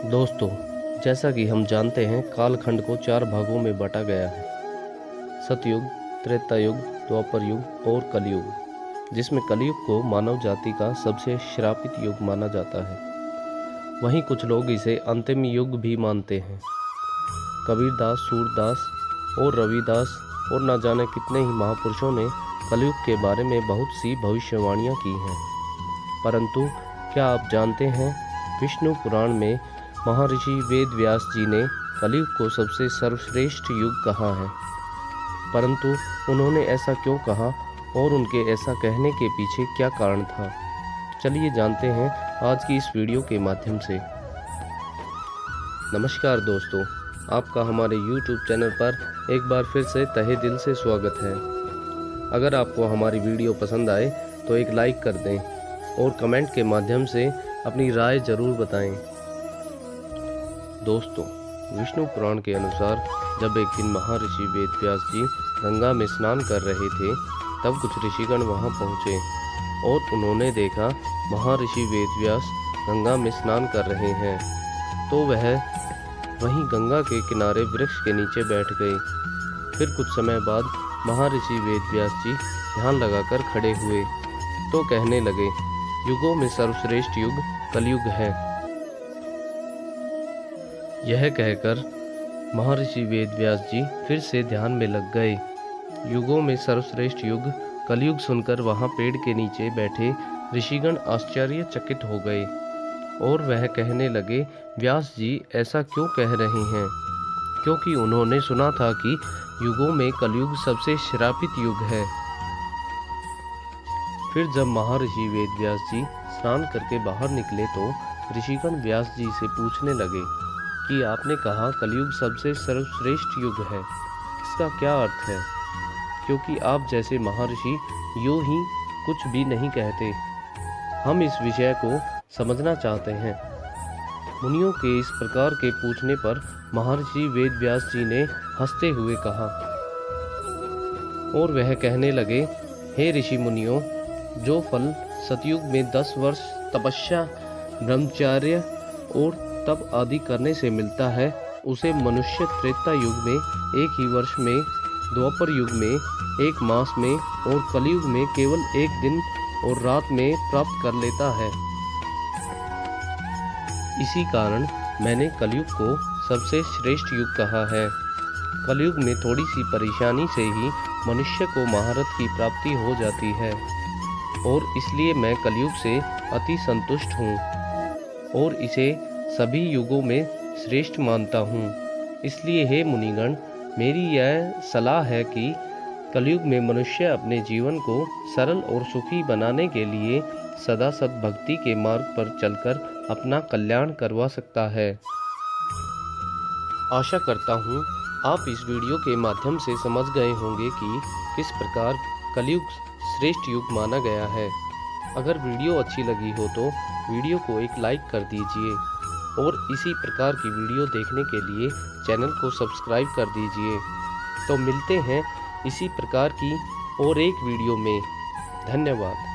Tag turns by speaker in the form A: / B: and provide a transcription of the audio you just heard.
A: दोस्तों, जैसा कि हम जानते हैं, कालखंड को 4 भागों में बांटा गया है। सतयुग, त्रेता युग, द्वापर युग और कलयुग, जिसमें कलयुग को मानव जाति का सबसे श्रापित युग माना जाता है। वहीं कुछ लोग इसे अंतिम युग भी मानते हैं। कबीरदास, सूरदास और रविदास और न जाने कितने ही महापुरुषों ने कलयुग के बारे में बहुत सी भविष्यवाणियाँ की हैं। परंतु क्या आप जानते हैं, विष्णु पुराण में महर्षि वेद व्यास जी ने कलयुग को सबसे सर्वश्रेष्ठ युग कहा है। परंतु उन्होंने ऐसा क्यों कहा और उनके ऐसा कहने के पीछे क्या कारण था, चलिए जानते हैं आज की इस वीडियो के माध्यम से। नमस्कार दोस्तों, आपका हमारे YouTube चैनल पर एक बार फिर से तहे दिल से स्वागत है। अगर आपको हमारी वीडियो पसंद आए तो एक लाइक कर दें और कमेंट के माध्यम से अपनी राय जरूर बताएं। दोस्तों, विष्णु पुराण के अनुसार जब एक दिन महर्षि वेद व्यास जी गंगा में स्नान कर रहे थे, तब कुछ ऋषिगण वहां पहुंचे और उन्होंने देखा महर्षि वेद व्यास गंगा में स्नान कर रहे हैं, तो वह वहीं गंगा के किनारे वृक्ष के नीचे बैठ गए। फिर कुछ समय बाद महर्षि वेद व्यास जी ध्यान लगाकर खड़े हुए तो कहने लगे, युगों में सर्वश्रेष्ठ युग कलयुग है। यह कहकर महर्षि वेद व्यास जी फिर से ध्यान में लग गए। युगों में सर्वश्रेष्ठ युग कलयुग सुनकर वहां पेड़ के नीचे बैठे ऋषिगण आश्चर्यचकित हो गए और वह कहने लगे, व्यास जी ऐसा क्यों कह रहे हैं? क्योंकि उन्होंने सुना था कि युगों में कलयुग सबसे श्रापित युग है। फिर जब महर्षि वेद व्यास जी स्नान करके बाहर निकले तो ऋषिगण व्यास जी से पूछने लगे कि आपने कहा कलयुग सबसे सर्वश्रेष्ठ युग है, इसका क्या अर्थ है? क्योंकि आप जैसे महर्षि यूं ही कुछ भी नहीं कहते। हम इस विषय को समझना चाहते हैं। मुनियों के इस प्रकार के पूछने पर महर्षि वेद व्यास जी ने हंसते हुए कहा और वह कहने लगे, हे ऋषि मुनियों, जो फल सतयुग में 10 वर्ष तपस्या, ब्रह्मचर्य और तप आदि करने से मिलता है, उसे मनुष्य त्रेता युग में 1 ही वर्ष में, द्वापर युग में 1 मास में और कलयुग में केवल 1 दिन और रात में प्राप्त कर लेता है। इसी कारण मैंने कलयुग को सबसे श्रेष्ठ युग कहा है। कलयुग में थोड़ी सी परेशानी से ही मनुष्य को महारथ की प्राप्ति हो जाती है और इसलिए मैं कलयुग से अति संतुष्ट हूँ और इसे सभी युगों में श्रेष्ठ मानता हूँ। इसलिए हे मुनिगण, मेरी यह सलाह है कि कलयुग में मनुष्य अपने जीवन को सरल और सुखी बनाने के लिए सदा सद्भक्ति के मार्ग पर चलकर अपना कल्याण करवा सकता है। आशा करता हूँ आप इस वीडियो के माध्यम से समझ गए होंगे कि किस प्रकार कलयुग श्रेष्ठ युग माना गया है। अगर वीडियो अच्छी लगी हो तो वीडियो को एक लाइक कर दीजिए और इसी प्रकार की वीडियो देखने के लिए चैनल को सब्सक्राइब कर दीजिए। तो मिलते हैं इसी प्रकार की और एक वीडियो में। धन्यवाद।